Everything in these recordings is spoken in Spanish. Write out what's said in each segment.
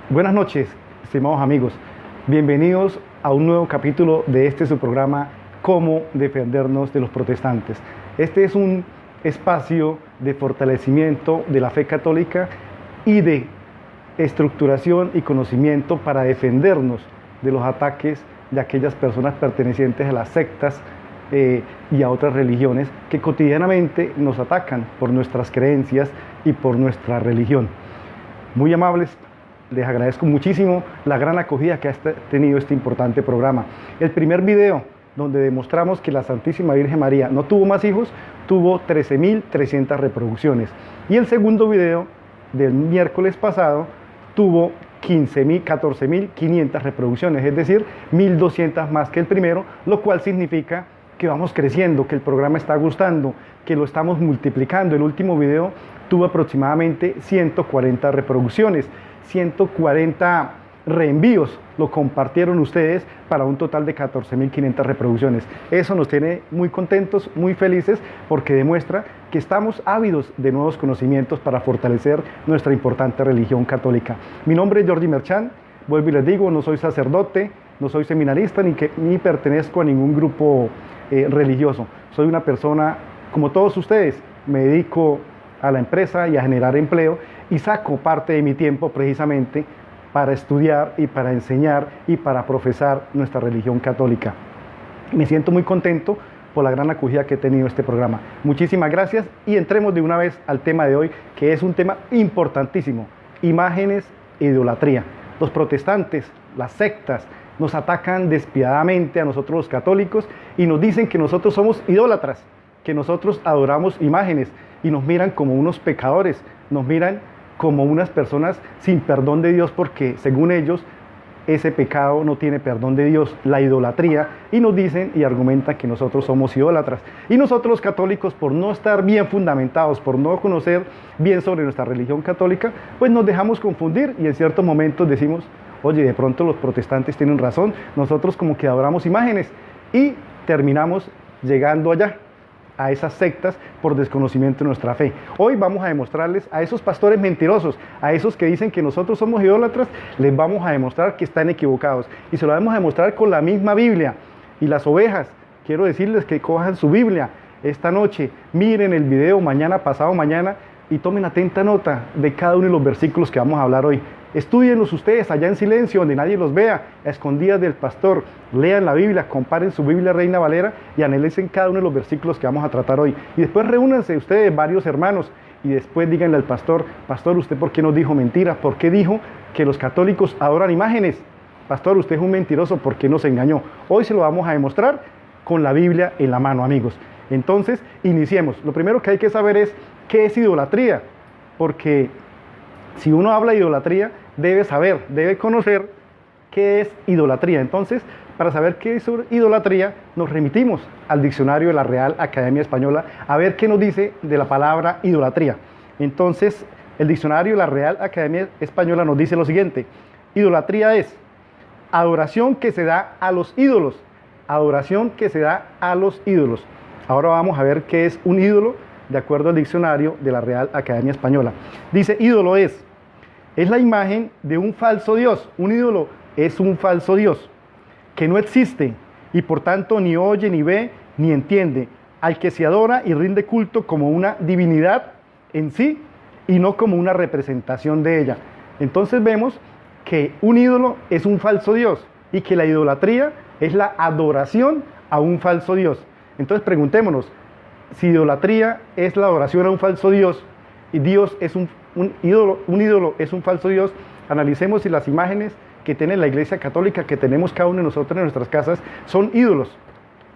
Buenas noches, estimados amigos. Bienvenidos a un nuevo capítulo de su programa Cómo defendernos de los protestantes. Este es un espacio de fortalecimiento de la fe católica y de estructuración y conocimiento para defendernos de los ataques de aquellas personas pertenecientes a las sectas y a otras religiones que cotidianamente nos atacan por nuestras creencias y por nuestra religión. Muy amables, les agradezco muchísimo la gran acogida que ha tenido este importante programa. El primer video donde demostramos que la Santísima Virgen María no tuvo más hijos, tuvo 13.300 reproducciones. Y el segundo video del miércoles pasado tuvo 14.500 reproducciones, es decir, 1.200 más que el primero, lo cual significa que vamos creciendo, que el programa está gustando, que lo estamos multiplicando. El último video tuvo aproximadamente 140 reproducciones, 140 reenvíos, lo compartieron ustedes para un total de 14.500 reproducciones. Eso nos tiene muy contentos, muy felices, porque demuestra que estamos ávidos de nuevos conocimientos para fortalecer nuestra importante religión católica. Mi nombre es Jordi Merchant, vuelvo y les digo, no soy sacerdote, no soy seminarista, ni pertenezco a ningún grupo religioso. Soy una persona como todos ustedes, me dedico a la empresa y a generar empleo y saco parte de mi tiempo precisamente para estudiar y para enseñar y para profesar nuestra religión católica. Me siento muy contento por la gran acogida que he tenido este programa. Muchísimas gracias y entremos de una vez al tema de hoy, que es un tema importantísimo: imágenes e idolatría. Los protestantes, las sectas, nos atacan despiadadamente a nosotros los católicos y nos dicen que nosotros somos idólatras, que nosotros adoramos imágenes y nos miran como unos pecadores, nos miran como unas personas sin perdón de Dios, porque según ellos ese pecado no tiene perdón de Dios, la idolatría, y nos dicen y argumentan que nosotros somos idólatras. Y nosotros los católicos, por no estar bien fundamentados, por no conocer bien sobre nuestra religión católica, pues nos dejamos confundir y en ciertos momentos decimos: oye, de pronto los protestantes tienen razón, nosotros como que adoramos imágenes, y terminamos llegando allá, a esas sectas, por desconocimiento de nuestra fe. Hoy vamos a demostrarles a esos pastores mentirosos, a esos que dicen que nosotros somos idólatras, les vamos a demostrar que están equivocados, y se lo vamos a demostrar con la misma Biblia. Y las ovejas, quiero decirles que cojan su Biblia esta noche, miren el video mañana, pasado mañana, y tomen atenta nota de cada uno de los versículos que vamos a hablar hoy. Estúdienlos ustedes allá en silencio, donde nadie los vea, a escondidas del pastor. Lean la Biblia, comparen su Biblia Reina Valera y analicen cada uno de los versículos que vamos a tratar hoy. Y después reúnanse ustedes, varios hermanos, y después díganle al pastor: pastor, ¿usted por qué nos dijo mentiras? ¿Por qué dijo que los católicos adoran imágenes? Pastor, usted es un mentiroso, ¿por qué nos engañó? Hoy se lo vamos a demostrar con la Biblia en la mano, amigos. Entonces, iniciemos. Lo primero que hay que saber es qué es idolatría, porque si uno habla de idolatría, debe saber, debe conocer qué es idolatría. Entonces, para saber qué es idolatría, nos remitimos al diccionario de la Real Academia Española a ver qué nos dice de la palabra idolatría. Entonces, el diccionario de la Real Academia Española nos dice lo siguiente: idolatría es adoración que se da a los ídolos. Adoración que se da a los ídolos. Ahora vamos a ver qué es un ídolo, de acuerdo al diccionario de la Real Academia Española. Dice: ídolo es la imagen de un falso Dios. Un ídolo es un falso Dios que no existe y por tanto ni oye, ni ve, ni entiende, al que se adora y rinde culto como una divinidad en sí y no como una representación de ella. Entonces vemos que un ídolo es un falso Dios y que la idolatría es la adoración a un falso Dios. Entonces preguntémonos: si idolatría es la adoración a un falso Dios y Dios es un ídolo es un falso Dios, analicemos si las imágenes que tiene la Iglesia Católica, que tenemos cada uno de nosotros en nuestras casas, son ídolos.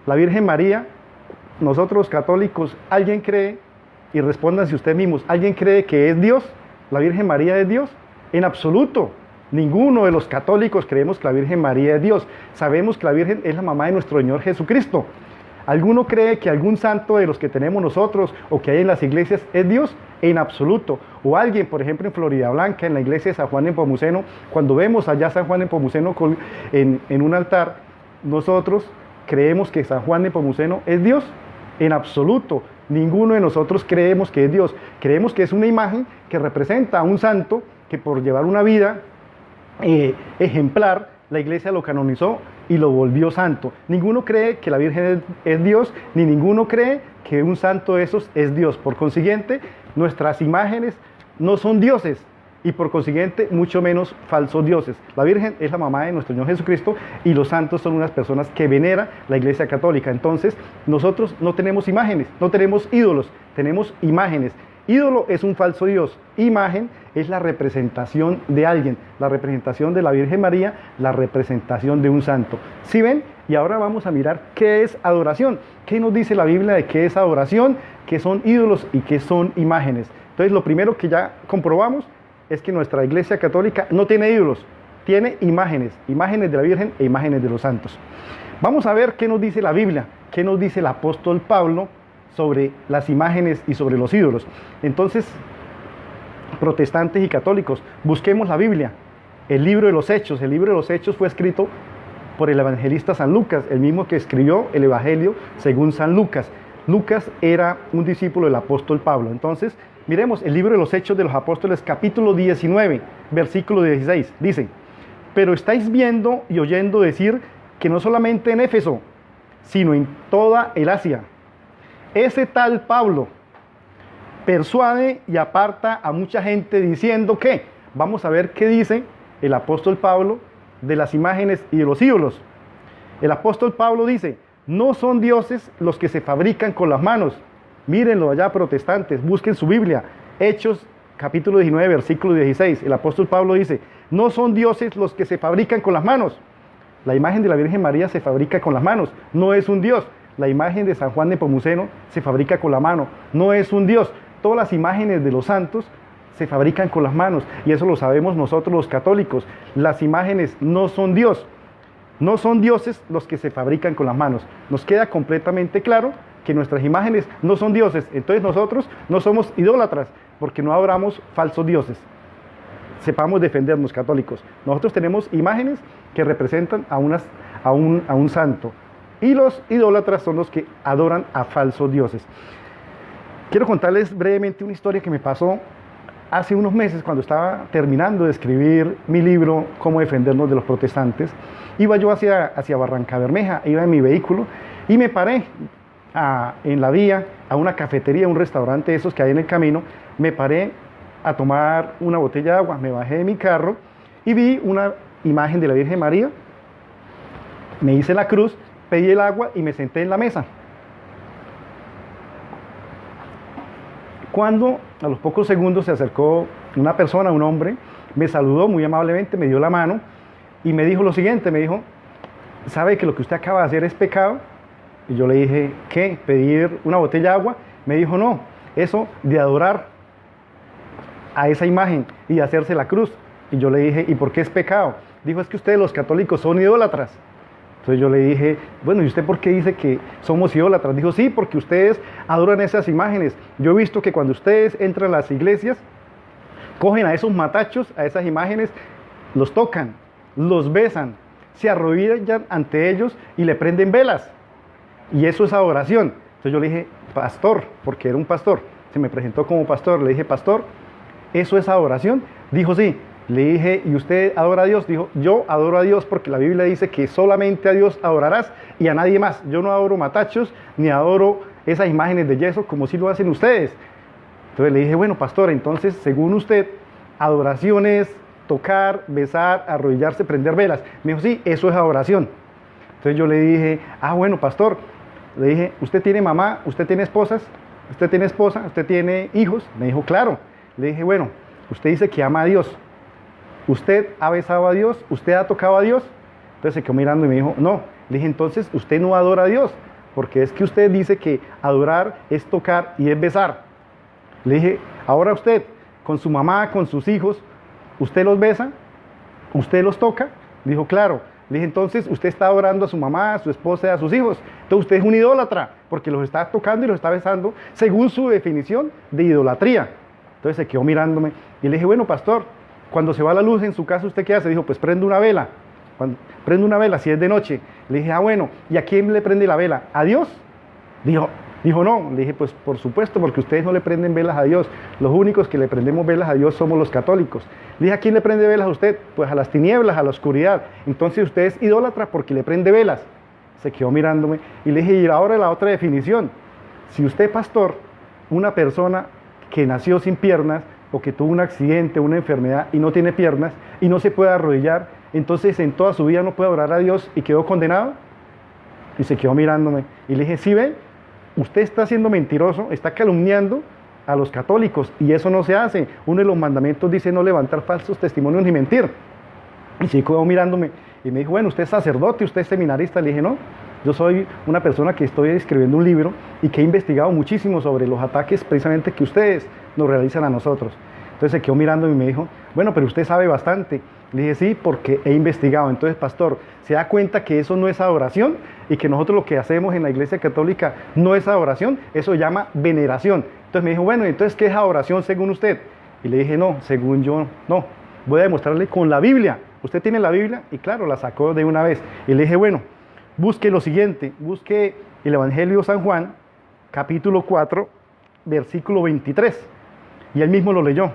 La Virgen María, nosotros los católicos, ¿alguien cree? Y respóndanse ustedes mismos, ¿alguien cree que es Dios? ¿La Virgen María es Dios? En absoluto. Ninguno de los católicos creemos que la Virgen María es Dios. Sabemos que la Virgen es la mamá de nuestro Señor Jesucristo. ¿Alguno cree que algún santo de los que tenemos nosotros o que hay en las iglesias es Dios? En absoluto. O alguien, por ejemplo, en Florida Blanca, en la iglesia de San Juan Nepomuceno, cuando vemos allá a San Juan Nepomuceno en un altar, nosotros creemos que San Juan Nepomuceno es Dios. En absoluto. Ninguno de nosotros creemos que es Dios. Creemos que es una imagen que representa a un santo que por llevar una vida ejemplar, la iglesia lo canonizó y lo volvió santo. Ninguno cree que la Virgen es Dios, ni ninguno cree que un santo de esos es Dios. Por consiguiente, nuestras imágenes no son dioses y por consiguiente mucho menos falsos dioses. La Virgen es la mamá de nuestro Señor Jesucristo y los santos son unas personas que venera la Iglesia Católica. Entonces, nosotros no tenemos imágenes, no tenemos ídolos, tenemos imágenes. Ídolo es un falso Dios, imagen es la representación de alguien, la representación de la Virgen María, la representación de un santo. ¿Sí ven? Y ahora vamos a mirar qué es adoración, qué nos dice la Biblia de qué es adoración, qué son ídolos y qué son imágenes. Entonces lo primero que ya comprobamos es que nuestra Iglesia Católica no tiene ídolos, tiene imágenes, imágenes de la Virgen e imágenes de los santos. Vamos a ver qué nos dice la Biblia, qué nos dice el apóstol Pablo sobre las imágenes y sobre los ídolos. Entonces, protestantes y católicos, busquemos la Biblia, el libro de los Hechos. El libro de los Hechos fue escrito por el evangelista San Lucas, el mismo que escribió el Evangelio según San Lucas. Lucas era un discípulo del apóstol Pablo. Entonces, miremos el libro de los Hechos de los Apóstoles, capítulo 19, versículo 16. Dice: pero estáis viendo y oyendo decir que no solamente en Éfeso, sino en toda el Asia, ese tal Pablo persuade y aparta a mucha gente diciendo que, vamos a ver qué dice el apóstol Pablo de las imágenes y de los ídolos. El apóstol Pablo dice: no son dioses los que se fabrican con las manos. Mírenlo allá, protestantes, busquen su Biblia. Hechos capítulo 19, versículo 16. El apóstol Pablo dice: no son dioses los que se fabrican con las manos. La imagen de la Virgen María se fabrica con las manos, no es un dios. La imagen de San Juan Nepomuceno se fabrica con la mano, no es un dios. Todas las imágenes de los santos se fabrican con las manos, y eso lo sabemos nosotros los católicos. Las imágenes no son Dios, no son dioses los que se fabrican con las manos. Nos queda completamente claro que nuestras imágenes no son dioses. Entonces nosotros no somos idólatras, porque no adoramos falsos dioses. Sepamos defendernos, católicos. Nosotros tenemos imágenes que representan a un santo, y los idólatras son los que adoran a falsos dioses. Quiero contarles brevemente una historia que me pasó hace unos meses cuando estaba terminando de escribir mi libro Cómo defendernos de los protestantes. Iba yo hacia Barrancabermeja, iba en mi vehículo y me paré en la vía a una cafetería, un restaurante de esos que hay en el camino. Me paré a tomar una botella de agua, me bajé de mi carro y vi una imagen de la Virgen María, me hice la cruz, pedí el agua y me senté en la mesa. Cuando a los pocos segundos se acercó una persona, un hombre, me saludó muy amablemente, me dio la mano y me dijo lo siguiente, me dijo: ¿sabe que lo que usted acaba de hacer es pecado? Y yo le dije: ¿qué? ¿Pedir una botella de agua? Me dijo: no, eso de adorar a esa imagen y de hacerse la cruz. Y yo le dije: ¿y por qué es pecado? Dijo: es que ustedes los católicos son idólatras. Entonces yo le dije: bueno, ¿y usted por qué dice que somos idólatras? Dijo: sí, porque ustedes adoran esas imágenes. Yo he visto que cuando ustedes entran a las iglesias, cogen a esos matachos, a esas imágenes, los tocan, los besan, se arrodillan ante ellos y le prenden velas. Y eso es adoración. Entonces yo le dije: pastor, porque era un pastor, se me presentó como pastor, le dije: pastor, ¿eso es adoración? Dijo: sí. Le dije: ¿y usted adora a Dios? Dijo: yo adoro a Dios porque la Biblia dice que solamente a Dios adorarás y a nadie más. Yo no adoro matachos ni adoro esas imágenes de yeso como si lo hacen ustedes. Entonces le dije: bueno, pastor, entonces según usted, adoración es tocar, besar, arrodillarse, prender velas. Me dijo: sí, eso es adoración. Entonces yo le dije: ah, bueno, pastor, le dije: ¿usted tiene mamá? ¿Usted tiene esposas? ¿Usted tiene esposa? ¿Usted tiene hijos? Me dijo: claro. Le dije: bueno, usted dice que ama a Dios. ¿Usted ha besado a Dios? ¿Usted ha tocado a Dios? Entonces se quedó mirando y me dijo: no. Le dije: entonces usted no adora a Dios, porque es que usted dice que adorar es tocar y es besar. Le dije: ahora usted, con su mamá, con sus hijos, ¿usted los besa? ¿Usted los toca? Dijo: claro. Le dije: entonces usted está adorando a su mamá, a su esposa y a sus hijos. Entonces usted es un idólatra, porque los está tocando y los está besando según su definición de idolatría. Entonces se quedó mirándome y le dije: bueno, pastor, cuando se va la luz en su casa, ¿usted qué hace? Dijo: pues prende una vela. Prende una vela si es de noche. Le dije: ah, bueno, ¿y a quién le prende la vela? ¿A Dios? Dijo: Dijo, no. Le dije, pues por supuesto, porque ustedes no le prenden velas a Dios. Los únicos que le prendemos velas a Dios somos los católicos. Le dije, ¿a quién le prende velas a usted? Pues a las tinieblas, a la oscuridad. Entonces usted es idólatra porque le prende velas. Se quedó mirándome y le dije, y ahora la otra definición. Si usted, pastor, una persona que nació sin piernas o que tuvo un accidente, una enfermedad y no tiene piernas y no se puede arrodillar, entonces en toda su vida no puede orar a Dios y quedó condenado. Y se quedó mirándome y le dije, ¿sí ve? Usted está siendo mentiroso, está calumniando a los católicos y eso no se hace. Uno de los mandamientos dice no levantar falsos testimonios ni mentir. Y se quedó mirándome y me dijo, bueno, usted es sacerdote, usted es seminarista. Le dije, no, yo soy una persona que estoy escribiendo un libro y que he investigado muchísimo sobre los ataques precisamente que ustedes nos realizan a nosotros. Entonces se quedó mirando y me dijo, bueno, pero usted sabe bastante. Le dije, sí, porque he investigado. Entonces, pastor, ¿se da cuenta que eso no es adoración? Y que nosotros lo que hacemos en la Iglesia Católica no es adoración, eso se llama veneración. Entonces me dijo, bueno, entonces, ¿qué es adoración según usted? Y le dije, no, según yo, no. Voy a demostrarle con la Biblia. ¿Usted tiene la Biblia? Y claro, la sacó de una vez. Y le dije, bueno, busque lo siguiente, busque el Evangelio de San Juan, capítulo 4, versículo 23. Y él mismo lo leyó,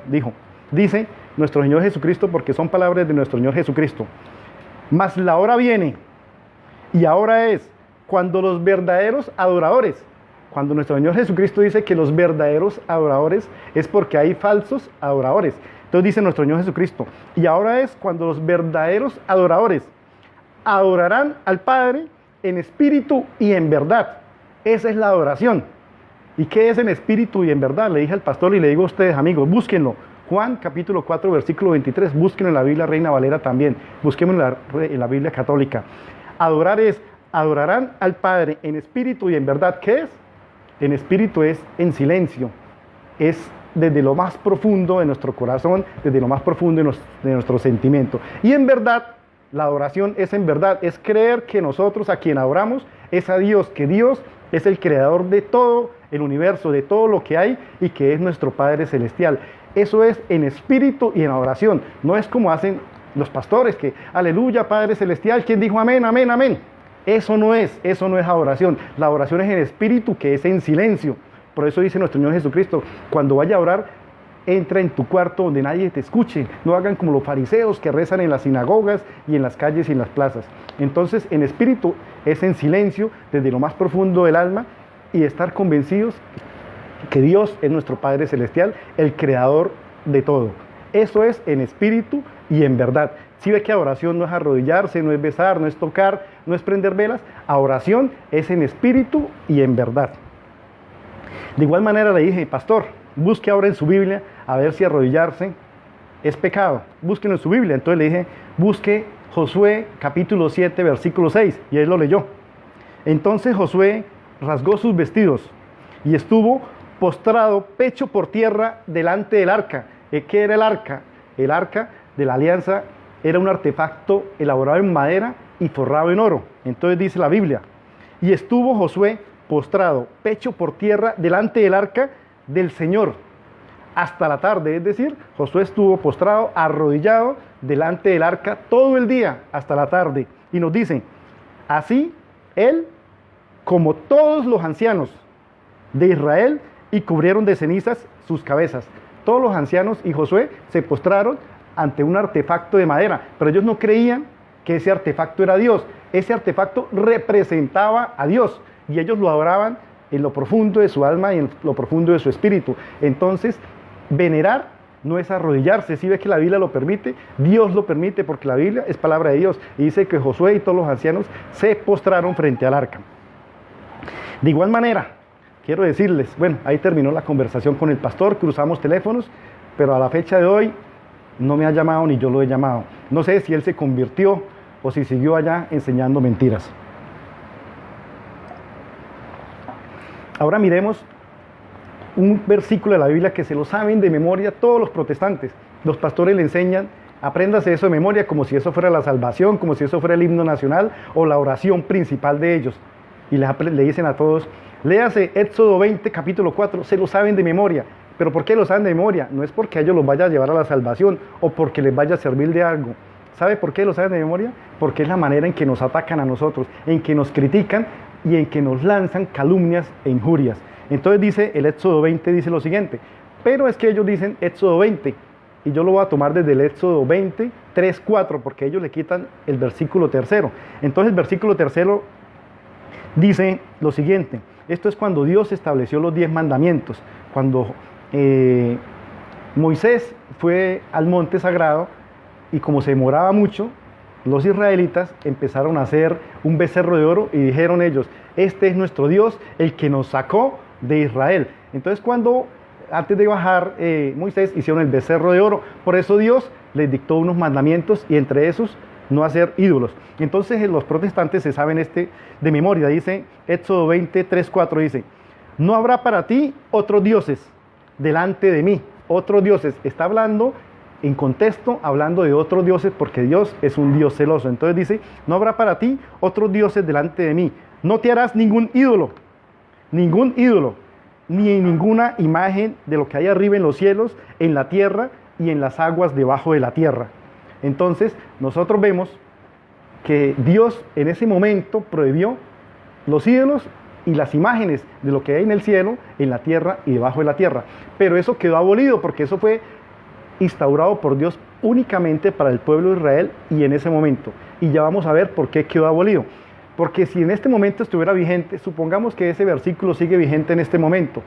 dice nuestro Señor Jesucristo, porque son palabras de nuestro Señor Jesucristo. Mas la hora viene, y ahora es, cuando los verdaderos adoradores, cuando nuestro Señor Jesucristo dice que los verdaderos adoradores, es porque hay falsos adoradores. Entonces dice nuestro Señor Jesucristo, y ahora es cuando los verdaderos adoradores adorarán al Padre en espíritu y en verdad. Esa es la adoración. ¿Y qué es en espíritu y en verdad? Le dije al pastor y le digo a ustedes, amigos, búsquenlo. Juan capítulo 4, versículo 23, búsquenlo en la Biblia Reina Valera también, búsquenlo en la Biblia católica. Adorar es, adorarán al Padre en espíritu y en verdad. ¿Qué es? En espíritu es en silencio, es desde lo más profundo de nuestro corazón, desde lo más profundo de nuestro sentimiento. Y en verdad, la adoración es en verdad, es creer que nosotros a quien adoramos es a Dios, que Dios es el creador de todo el universo, de todo lo que hay y que es nuestro Padre Celestial. Eso es en espíritu y en adoración. No es como hacen los pastores que, aleluya, Padre Celestial, ¿quién dijo amén, amén, amén? Eso no es adoración. La adoración es en espíritu, que es en silencio. Por eso dice nuestro Señor Jesucristo, cuando vaya a orar, entra en tu cuarto donde nadie te escuche. No hagan como los fariseos que rezan en las sinagogas y en las calles y en las plazas. Entonces, en espíritu es en silencio, desde lo más profundo del alma, y estar convencidos que Dios es nuestro Padre Celestial, el creador de todo. Eso es en espíritu y en verdad. Si ve que adoración no es arrodillarse, no es besar, no es tocar, no es prender velas, adoración es en espíritu y en verdad. De igual manera le dije, pastor, busque ahora en su Biblia a ver si arrodillarse es pecado. Búsquenlo en su Biblia. Entonces le dije, busque Josué capítulo 7, versículo 6, y él lo leyó. Entonces Josué rasgó sus vestidos y estuvo postrado pecho por tierra delante del arca. ¿Qué era el arca? El arca de la alianza era un artefacto elaborado en madera y forrado en oro. Entonces dice la Biblia, y estuvo Josué postrado pecho por tierra delante del arca del Señor hasta la tarde. Es decir, Josué estuvo postrado, arrodillado delante del arca todo el día hasta la tarde. Y nos dice, así él como todos los ancianos de Israel, y cubrieron de cenizas sus cabezas. Todos los ancianos y Josué se postraron ante un artefacto de madera, pero ellos no creían que ese artefacto era Dios. Ese artefacto representaba a Dios y ellos lo adoraban en lo profundo de su alma y en lo profundo de su espíritu. Entonces, venerar no es arrodillarse. Si ves que la Biblia lo permite, Dios lo permite, porque la Biblia es palabra de Dios. Y dice que Josué y todos los ancianos se postraron frente al arca. De igual manera, quiero decirles, bueno, ahí terminó la conversación con el pastor, cruzamos teléfonos, pero a la fecha de hoy no me ha llamado ni yo lo he llamado. No sé si él se convirtió o si siguió allá enseñando mentiras. Ahora miremos un versículo de la Biblia que se lo saben de memoria todos los protestantes. Los pastores le enseñan, apréndase eso de memoria como si eso fuera la salvación, como si eso fuera el himno nacional o la oración principal de ellos. Y le dicen a todos, léase Éxodo 20, capítulo 4, se lo saben de memoria. ¿Pero por qué lo saben de memoria? No es porque a ellos los vaya a llevar a la salvación o porque les vaya a servir de algo. ¿Sabe por qué lo saben de memoria? Porque es la manera en que nos atacan a nosotros, en que nos critican y en que nos lanzan calumnias e injurias. Entonces dice el Éxodo 20, dice lo siguiente, pero es que ellos dicen Éxodo 20, y yo lo voy a tomar desde el Éxodo 20, 3, 4, porque ellos le quitan el versículo tercero. Entonces el versículo tercero dice lo siguiente, esto es cuando Dios estableció los 10 mandamientos, cuando Moisés fue al monte sagrado y como se demoraba mucho, los israelitas empezaron a hacer un becerro de oro y dijeron ellos, este es nuestro Dios, el que nos sacó de Israel. Entonces antes de bajar Moisés hicieron el becerro de oro, por eso Dios les dictó unos mandamientos y entre esos no hacer ídolos. Entonces los protestantes se saben de memoria, dice Éxodo 20, 3, 4, dice, no habrá para ti otros dioses delante de mí, otros dioses, está hablando en contexto, hablando de otros dioses porque Dios es un Dios celoso. Entonces dice, no habrá para ti otros dioses delante de mí, no te harás ningún ídolo, ni ninguna imagen de lo que hay arriba en los cielos, en la tierra y en las aguas debajo de la tierra. Entonces nosotros vemos que Dios en ese momento prohibió los ídolos y las imágenes de lo que hay en el cielo, en la tierra y debajo de la tierra. Pero eso quedó abolido porque eso fue instaurado por Dios únicamente para el pueblo de Israel y en ese momento. Y ya vamos a ver por qué quedó abolido. Porque si en este momento estuviera vigente, supongamos que ese versículo sigue vigente en este momento,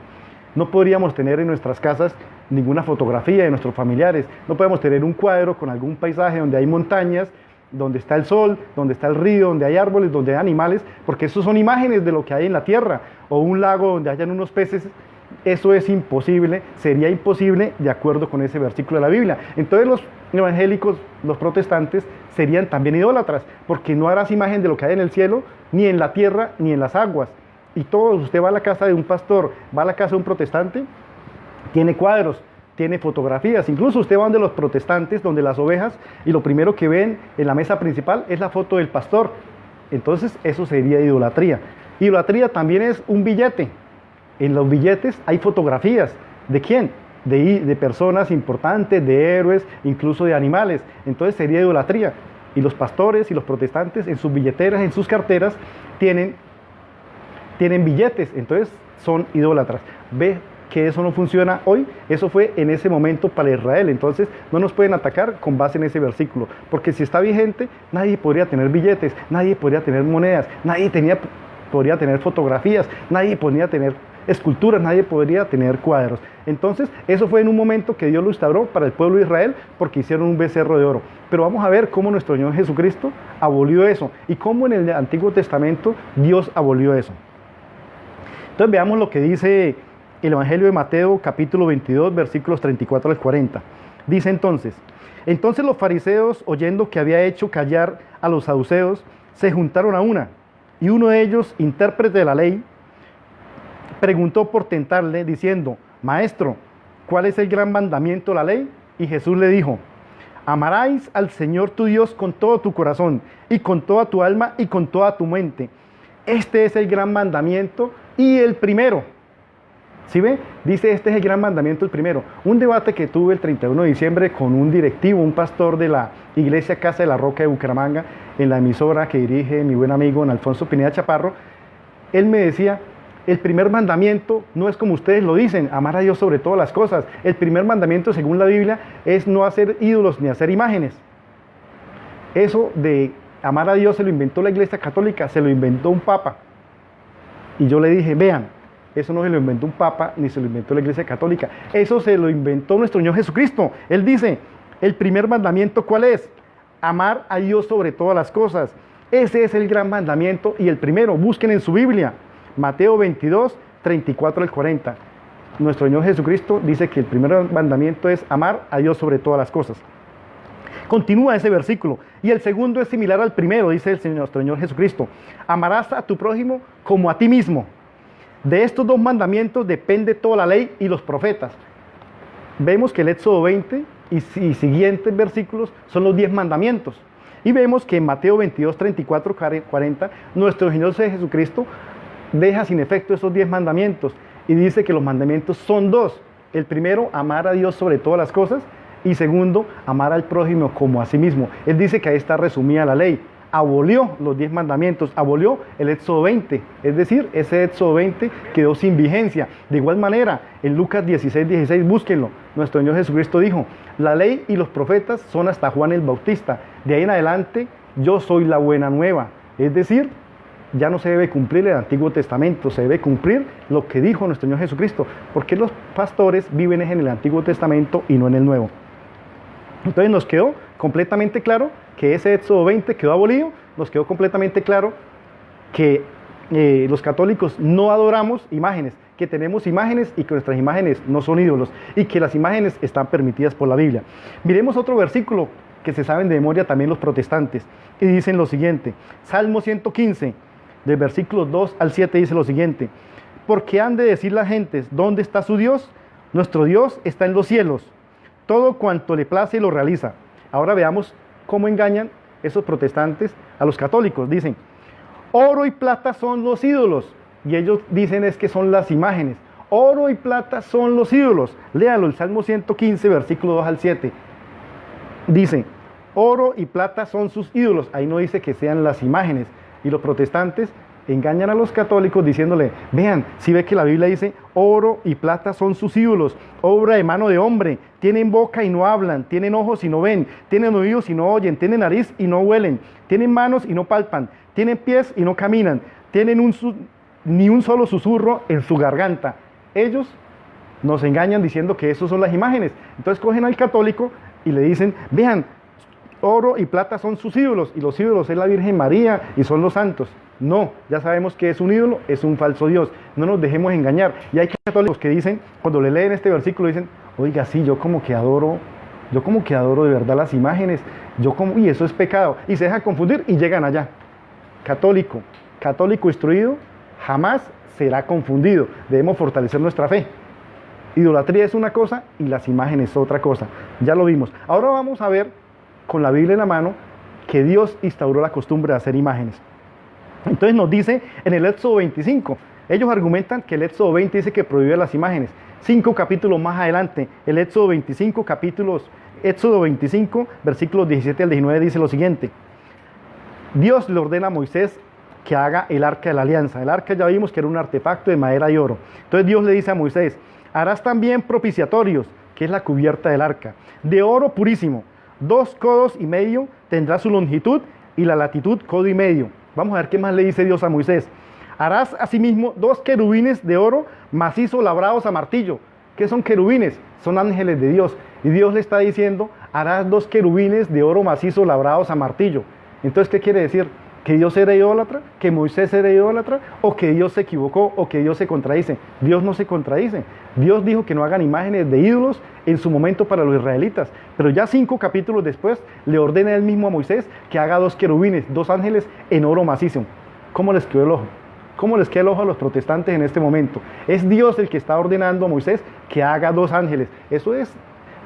no podríamos tener en nuestras casas ninguna fotografía de nuestros familiares, no podemos tener un cuadro con algún paisaje donde hay montañas, donde está el sol, donde está el río, donde hay árboles, donde hay animales, porque esos son imágenes de lo que hay en la tierra, o un lago donde hayan unos peces. Eso es imposible, sería imposible de acuerdo con ese versículo de la Biblia. Entonces los evangélicos, los protestantes, serían también idólatras, porque no harás imagen de lo que hay en el cielo, ni en la tierra, ni en las aguas. Y todos, usted va a la casa de un pastor, va a la casa de un protestante, tiene cuadros, tiene fotografías, incluso usted va donde los protestantes, donde las ovejas, y lo primero que ven en la mesa principal es la foto del pastor. Entonces eso sería idolatría. Idolatría también es un billete. En los billetes hay fotografías. ¿De quién? De personas importantes, de héroes, incluso de animales. Entonces sería idolatría. Y los pastores y los protestantes en sus billeteras, en sus carteras, tienen billetes. Entonces son idólatras. ¿Ve que eso no funciona hoy? Eso fue en ese momento para Israel. Entonces no nos pueden atacar con base en ese versículo. Porque si está vigente, nadie podría tener billetes, nadie podría tener monedas, nadie podría tener fotografías, nadie podría tener esculturas, nadie podría tener cuadros. Entonces eso fue en un momento que Dios lo instauró para el pueblo de Israel porque hicieron un becerro de oro. Pero vamos a ver cómo nuestro Señor Jesucristo abolió eso y cómo en el Antiguo Testamento Dios abolió eso. Entonces veamos lo que dice el Evangelio de Mateo capítulo 22 versículos 34 al 40. Dice entonces los fariseos, oyendo que había hecho callar a los saduceos, se juntaron a una, y uno de ellos, intérprete de la ley, preguntó por tentarle, diciendo, Maestro, ¿cuál es el gran mandamiento de la ley? Y Jesús le dijo, amarás al Señor tu Dios con todo tu corazón, y con toda tu alma, y con toda tu mente. Este es el gran mandamiento y el primero. ¿Sí ve? Dice, este es el gran mandamiento, el primero. Un debate que tuve el 31 de diciembre con un directivo, un pastor de la iglesia Casa de la Roca de Bucaramanga, en la emisora que dirige mi buen amigo don Alfonso Pineda Chaparro. Él me decía, el primer mandamiento no es como ustedes lo dicen, amar a Dios sobre todas las cosas. El primer mandamiento, según la Biblia, es no hacer ídolos ni hacer imágenes. Eso de amar a Dios se lo inventó la Iglesia Católica, se lo inventó un papa. Y yo le dije, vean, eso no se lo inventó un papa ni se lo inventó la Iglesia Católica. Eso se lo inventó nuestro Señor Jesucristo. Él dice, el primer mandamiento, ¿cuál es? Amar a Dios sobre todas las cosas. Ese es el gran mandamiento y el primero. Busquen en su Biblia. Mateo 22, 34 al 40. Nuestro Señor Jesucristo dice que el primer mandamiento es amar a Dios sobre todas las cosas. Continúa ese versículo. Y el segundo es similar al primero, dice nuestro Señor Jesucristo. Amarás a tu prójimo como a ti mismo. De estos dos mandamientos depende toda la ley y los profetas. Vemos que el Éxodo 20 y siguientes versículos son los 10 mandamientos. Y vemos que en Mateo 22, 34, 40, nuestro Señor Jesucristo deja sin efecto esos 10 mandamientos y dice que los mandamientos son dos. El primero, amar a Dios sobre todas las cosas, y segundo, amar al prójimo como a sí mismo. Él dice que ahí está resumida la ley. abolió los 10 mandamientos, abolió el Éxodo 20, es decir, ese Éxodo 20 quedó sin vigencia. De igual manera, en Lucas 16:16, búsquenlo, nuestro Señor Jesucristo dijo, la ley y los profetas son hasta Juan el Bautista, de ahí en adelante yo soy la buena nueva, es decir, ya no se debe cumplir el Antiguo Testamento, se debe cumplir lo que dijo nuestro Señor Jesucristo, porque los pastores viven en el Antiguo Testamento y no en el Nuevo. Entonces nos quedó completamente claro que ese Éxodo 20 quedó abolido, nos quedó completamente claro que los católicos no adoramos imágenes, que tenemos imágenes y que nuestras imágenes no son ídolos y que las imágenes están permitidas por la Biblia. Miremos otro versículo que se saben de memoria también los protestantes y dicen lo siguiente, Salmo 115, del versículo 2 al 7 dice lo siguiente, porque han de decir las gentes, ¿dónde está su Dios? Nuestro Dios está en los cielos, todo cuanto le place lo realiza. Ahora veamos cómo engañan esos protestantes a los católicos. Dicen, oro y plata son los ídolos. Y ellos dicen es que son las imágenes. Oro y plata son los ídolos. Léalo, el Salmo 115, versículo 2 al 7. Dice, oro y plata son sus ídolos. Ahí no dice que sean las imágenes. Y los protestantes engañan a los católicos diciéndole, vean, si ve que la Biblia dice, oro y plata son sus ídolos, obra de mano de hombre, tienen boca y no hablan, tienen ojos y no ven, tienen oídos y no oyen, tienen nariz y no huelen, tienen manos y no palpan, tienen pies y no caminan, tienen ni un solo susurro en su garganta. Ellos nos engañan diciendo que esos son las imágenes. Entonces cogen al católico y le dicen, vean, oro y plata son sus ídolos, y los ídolos es la Virgen María y son los santos. No, ya sabemos que es un ídolo, es un falso Dios. No nos dejemos engañar. Y hay católicos que dicen, cuando le leen este versículo, dicen, oiga, sí, yo como que adoro de verdad las imágenes, y eso es pecado. Y se dejan confundir y llegan allá. Católico instruido, jamás será confundido. Debemos fortalecer nuestra fe. Idolatría es una cosa y las imágenes es otra cosa. Ya lo vimos. Ahora vamos a ver, con la Biblia en la mano, que Dios instauró la costumbre de hacer imágenes. Entonces nos dice en el Éxodo 25, ellos argumentan que el Éxodo 20 dice que prohíbe las imágenes. 5 capítulos más adelante, el Éxodo 25, versículos 17 al 19 dice lo siguiente. Dios le ordena a Moisés que haga el arca de la alianza. El arca ya vimos que era un artefacto de madera y oro. Entonces Dios le dice a Moisés, harás también propiciatorios, que es la cubierta del arca, de oro purísimo, 2 codos y medio tendrá su longitud y la latitud codo y medio. Vamos a ver qué más le dice Dios a Moisés. Harás asimismo 2 querubines de oro macizo labrados a martillo. ¿Qué son querubines? Son ángeles de Dios. Y Dios le está diciendo, harás 2 querubines de oro macizo labrados a martillo. Entonces, ¿qué quiere decir? ¿Que Dios era idólatra? ¿Que Moisés era idólatra? ¿O que Dios se equivocó? ¿O que Dios se contradice? Dios no se contradice. Dios dijo que no hagan imágenes de ídolos en su momento para los israelitas. Pero ya 5 capítulos después le ordena él mismo a Moisés que haga 2 querubines, 2 ángeles en oro macizo. ¿Cómo les quedó el ojo? ¿Cómo les queda el ojo a los protestantes en este momento? Es Dios el que está ordenando a Moisés que haga 2 ángeles. Eso es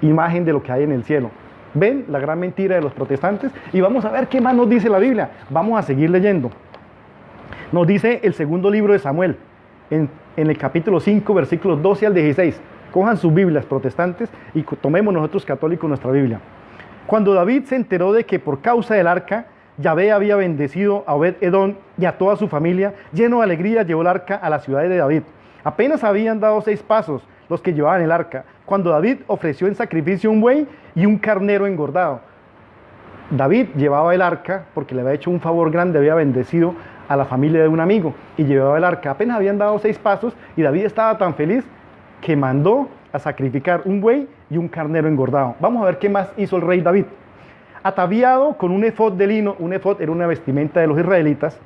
imagen de lo que hay en el cielo. ¿Ven la gran mentira de los protestantes? Y vamos a ver qué más nos dice la Biblia. Vamos a seguir leyendo. Nos dice el segundo libro de Samuel, en el capítulo 5, versículos 12 al 16. Cojan sus Biblias, protestantes, y tomemos nosotros católicos nuestra Biblia. Cuando David se enteró de que por causa del arca, Yahvé había bendecido a Obed-Edom y a toda su familia, lleno de alegría llevó el arca a la ciudad de David. Apenas habían dado 6 pasos los que llevaban el arca, cuando David ofreció en sacrificio un buey y un carnero engordado. David llevaba el arca porque le había hecho un favor grande, había bendecido a la familia de un amigo y llevaba el arca. Apenas habían dado 6 pasos y David estaba tan feliz que mandó a sacrificar un buey y un carnero engordado. Vamos a ver qué más hizo el rey David. Ataviado con un efod de lino, un efod era una vestimenta de los israelitas,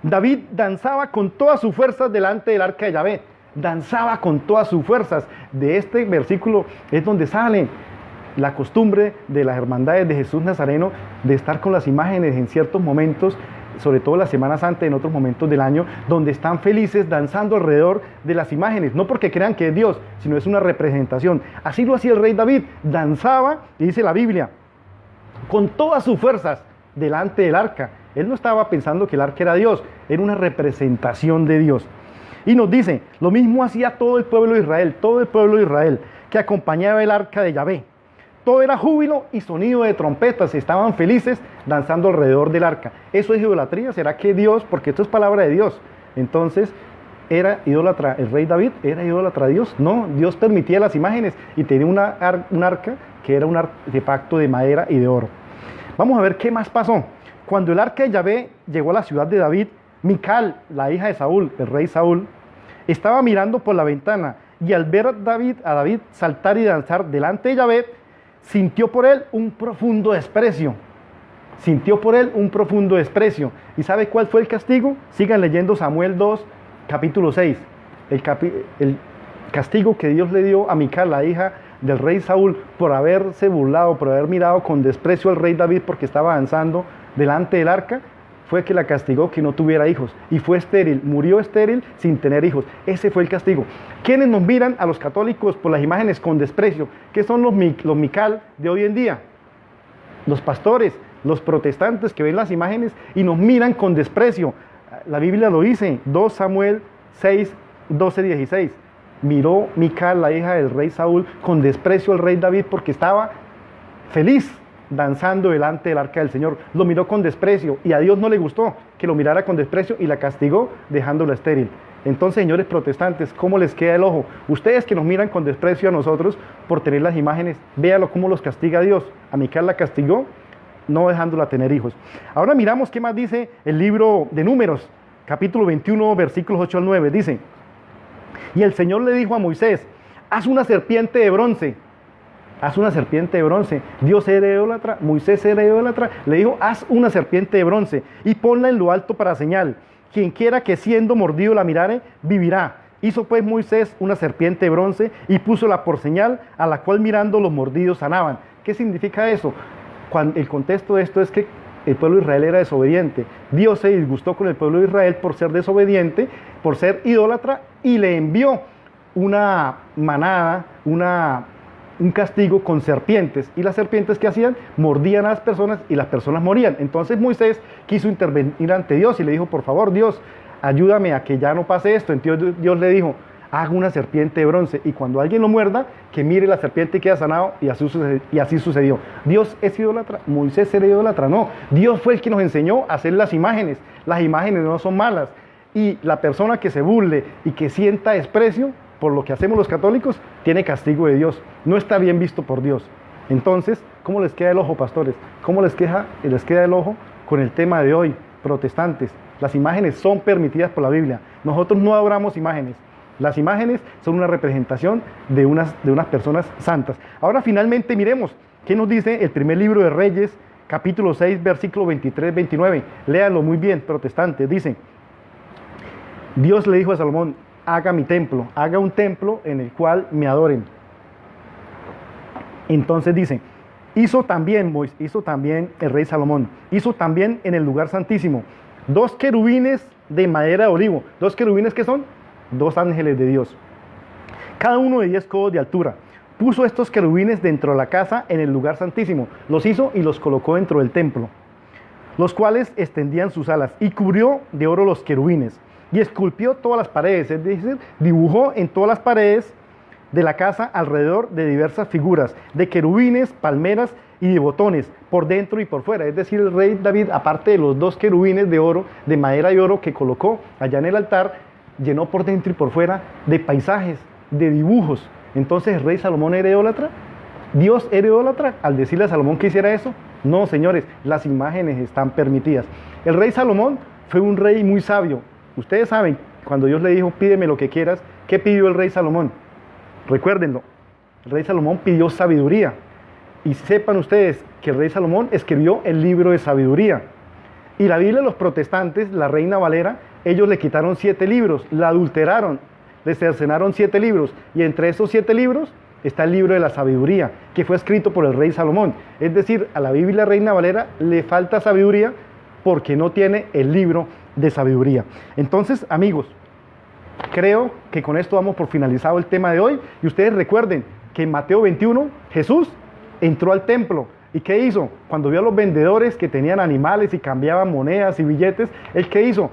David danzaba con todas sus fuerzas delante del arca de Yahvé. Danzaba con todas sus fuerzas. De este versículo es donde sale la costumbre de las hermandades de Jesús Nazareno de estar con las imágenes en ciertos momentos, sobre todo la Semana Santa, en otros momentos del año, donde están felices danzando alrededor de las imágenes, no porque crean que es Dios, sino es una representación. Así lo hacía el rey David, danzaba, y dice la Biblia, con todas sus fuerzas delante del arca. Él no estaba pensando que el arca era Dios, era una representación de Dios. Y nos dice, lo mismo hacía todo el pueblo de Israel, que acompañaba el arca de Yahvé. Todo era júbilo y sonido de trompetas, estaban felices danzando alrededor del arca. ¿Eso es idolatría? ¿Será que Dios, porque esto es palabra de Dios, entonces era idólatra el rey David? ¿Era idólatra Dios? No, Dios permitía las imágenes y tenía un arca que era un artefacto de madera y de oro. Vamos a ver qué más pasó. Cuando el arca de Yahvé llegó a la ciudad de David, Mical, la hija de Saúl, el rey Saúl, estaba mirando por la ventana y al ver a David saltar y danzar delante de Yahvé, sintió por él un profundo desprecio. Sintió por él un profundo desprecio. ¿Y sabe cuál fue el castigo? Sigan leyendo Samuel 2, capítulo 6. El castigo que Dios le dio a Mical, la hija del rey Saúl, por haberse burlado, por haber mirado con desprecio al rey David porque estaba danzando delante del arca, fue que la castigó que no tuviera hijos. Y fue estéril, murió estéril sin tener hijos. Ese fue el castigo. ¿Quiénes nos miran a los católicos por las imágenes con desprecio? ¿Qué son los Mical de hoy en día? Los pastores, los protestantes que ven las imágenes y nos miran con desprecio. La Biblia lo dice, 2 Samuel 6, 12, 16. Miró Mical, la hija del rey Saúl, con desprecio al rey David porque estaba feliz danzando delante del arca del Señor. Lo miró con desprecio y a Dios no le gustó que lo mirara con desprecio y la castigó dejándola estéril. Entonces, señores protestantes, ¿cómo les queda el ojo? Ustedes que nos miran con desprecio a nosotros por tener las imágenes, véalo cómo los castiga Dios. A Mical la castigó no dejándola tener hijos. Ahora miramos qué más dice el libro de Números, capítulo 21, versículos 8 al 9. Dice: y el Señor le dijo a Moisés: haz una serpiente de bronce. Haz una serpiente de bronce. Dios era idólatra, Moisés era idólatra. Le dijo: haz una serpiente de bronce y ponla en lo alto para señal. Quien quiera que siendo mordido la mirare, vivirá. Hizo pues Moisés una serpiente de bronce y púsola por señal, a la cual mirando los mordidos sanaban. ¿Qué significa eso? El contexto de esto es que el pueblo de Israel era desobediente. Dios se disgustó con el pueblo de Israel por ser desobediente, por ser idólatra, y le envió una manada, un castigo con serpientes. Y las serpientes, ¿qué hacían? Mordían a las personas y las personas morían. Entonces Moisés quiso intervenir ante Dios y le dijo: por favor, Dios, ayúdame a que ya no pase esto. Entonces Dios le dijo: haga una serpiente de bronce y cuando alguien lo muerda, que mire la serpiente y queda sanado, y así sucedió. ¿Dios es idólatra? ¿Moisés era idólatra? No, Dios fue el que nos enseñó a hacer las imágenes. Las imágenes no son malas, y la persona que se burle y que sienta desprecio por lo que hacemos los católicos, tiene castigo de Dios, no está bien visto por Dios. Entonces, ¿cómo les queda el ojo, pastores? ¿Cómo les queda el ojo con el tema de hoy, protestantes? Las imágenes son permitidas por la Biblia. Nosotros no adoramos imágenes. Las imágenes son una representación de unas personas santas. Ahora finalmente miremos qué nos dice el primer libro de Reyes, capítulo 6, versículo 23-29. Léanlo muy bien, protestantes. Dice: Dios le dijo a Salomón: haga mi templo, haga un templo en el cual me adoren. Entonces dice: hizo también el rey Salomón, hizo también en el lugar santísimo 2 querubines de madera de olivo. 2 querubines, ¿qué son? 2 ángeles de Dios, cada uno de 10 codos de altura. Puso estos querubines dentro de la casa en el lugar santísimo, los hizo y los colocó dentro del templo, los cuales extendían sus alas, y cubrió de oro los querubines, y esculpió todas las paredes, es decir, dibujó en todas las paredes de la casa alrededor de diversas figuras, de querubines, palmeras y de botones, por dentro y por fuera. Es decir, el rey David, aparte de los 2 querubines de oro, de madera y oro que colocó allá en el altar, llenó por dentro y por fuera de paisajes, de dibujos. Entonces, ¿el rey Salomón era idólatra? ¿Dios era idólatra al decirle a Salomón que hiciera eso? No, señores, las imágenes están permitidas. El rey Salomón fue un rey muy sabio. Ustedes saben, cuando Dios le dijo: pídeme lo que quieras, ¿qué pidió el rey Salomón? Recuérdenlo, el rey Salomón pidió sabiduría. Y sepan ustedes que el rey Salomón escribió el libro de sabiduría. Y la Biblia, los protestantes, la Reina Valera, ellos le quitaron 7 libros, la adulteraron, le cercenaron 7 libros. Y entre esos 7 libros está el libro de la sabiduría, que fue escrito por el rey Salomón. Es decir, a la Biblia Reina Valera le falta sabiduría porque no tiene el libro de sabiduría. Entonces, amigos, creo que con esto damos por finalizado el tema de hoy. Y ustedes recuerden que en Mateo 21, Jesús entró al templo. ¿Y qué hizo? Cuando vio a los vendedores que tenían animales y cambiaban monedas y billetes, ¿él qué hizo?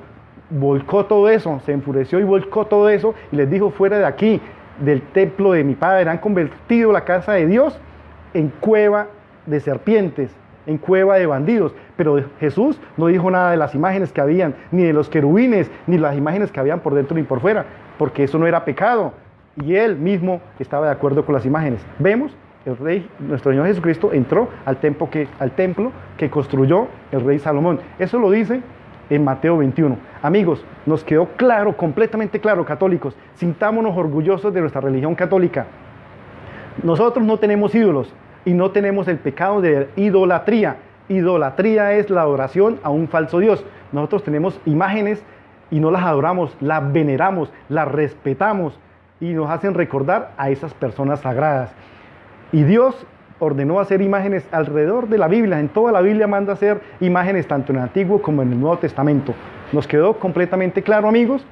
Volcó todo eso, se enfureció y volcó todo eso y les dijo: fuera de aquí, del templo de mi padre, han convertido la casa de Dios en cueva de serpientes, en cueva de bandidos. Pero Jesús no dijo nada de las imágenes que habían, ni de los querubines, ni las imágenes que habían por dentro ni por fuera, porque eso no era pecado. Y él mismo estaba de acuerdo con las imágenes. Vemos, el rey, nuestro Señor Jesucristo, entró al templo que construyó el rey Salomón. Eso lo dice en Mateo 21. Amigos, nos quedó claro, completamente claro, católicos, sintámonos orgullosos de nuestra religión católica. Nosotros no tenemos ídolos y no tenemos el pecado de idolatría. Idolatría es la adoración a un falso Dios. Nosotros tenemos imágenes y no las adoramos, las veneramos, las respetamos y nos hacen recordar a esas personas sagradas. Y Dios ordenó hacer imágenes alrededor de la Biblia. En toda la Biblia manda hacer imágenes tanto en el Antiguo como en el Nuevo Testamento. Nos quedó completamente claro, amigos,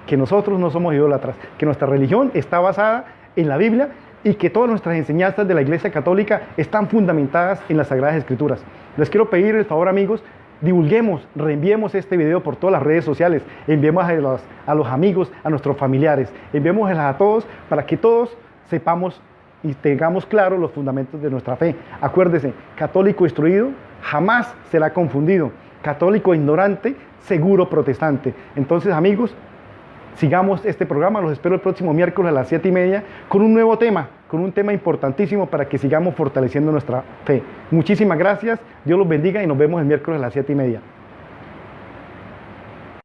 que nosotros no somos idólatras, que nuestra religión está basada en la Biblia y que todas nuestras enseñanzas de la Iglesia Católica están fundamentadas en las Sagradas Escrituras. Les quiero pedir el favor, amigos, divulguemos, reenviemos este video por todas las redes sociales, enviemos a los amigos, a nuestros familiares, enviémoslas a todos para que todos sepamos y tengamos claros los fundamentos de nuestra fe. Acuérdese, católico instruido jamás será confundido, católico ignorante, seguro protestante. Entonces, amigos, sigamos este programa, los espero el próximo miércoles a las 7:30 con un nuevo tema, con un tema importantísimo para que sigamos fortaleciendo nuestra fe. Muchísimas gracias, Dios los bendiga y nos vemos el miércoles a las 7:30.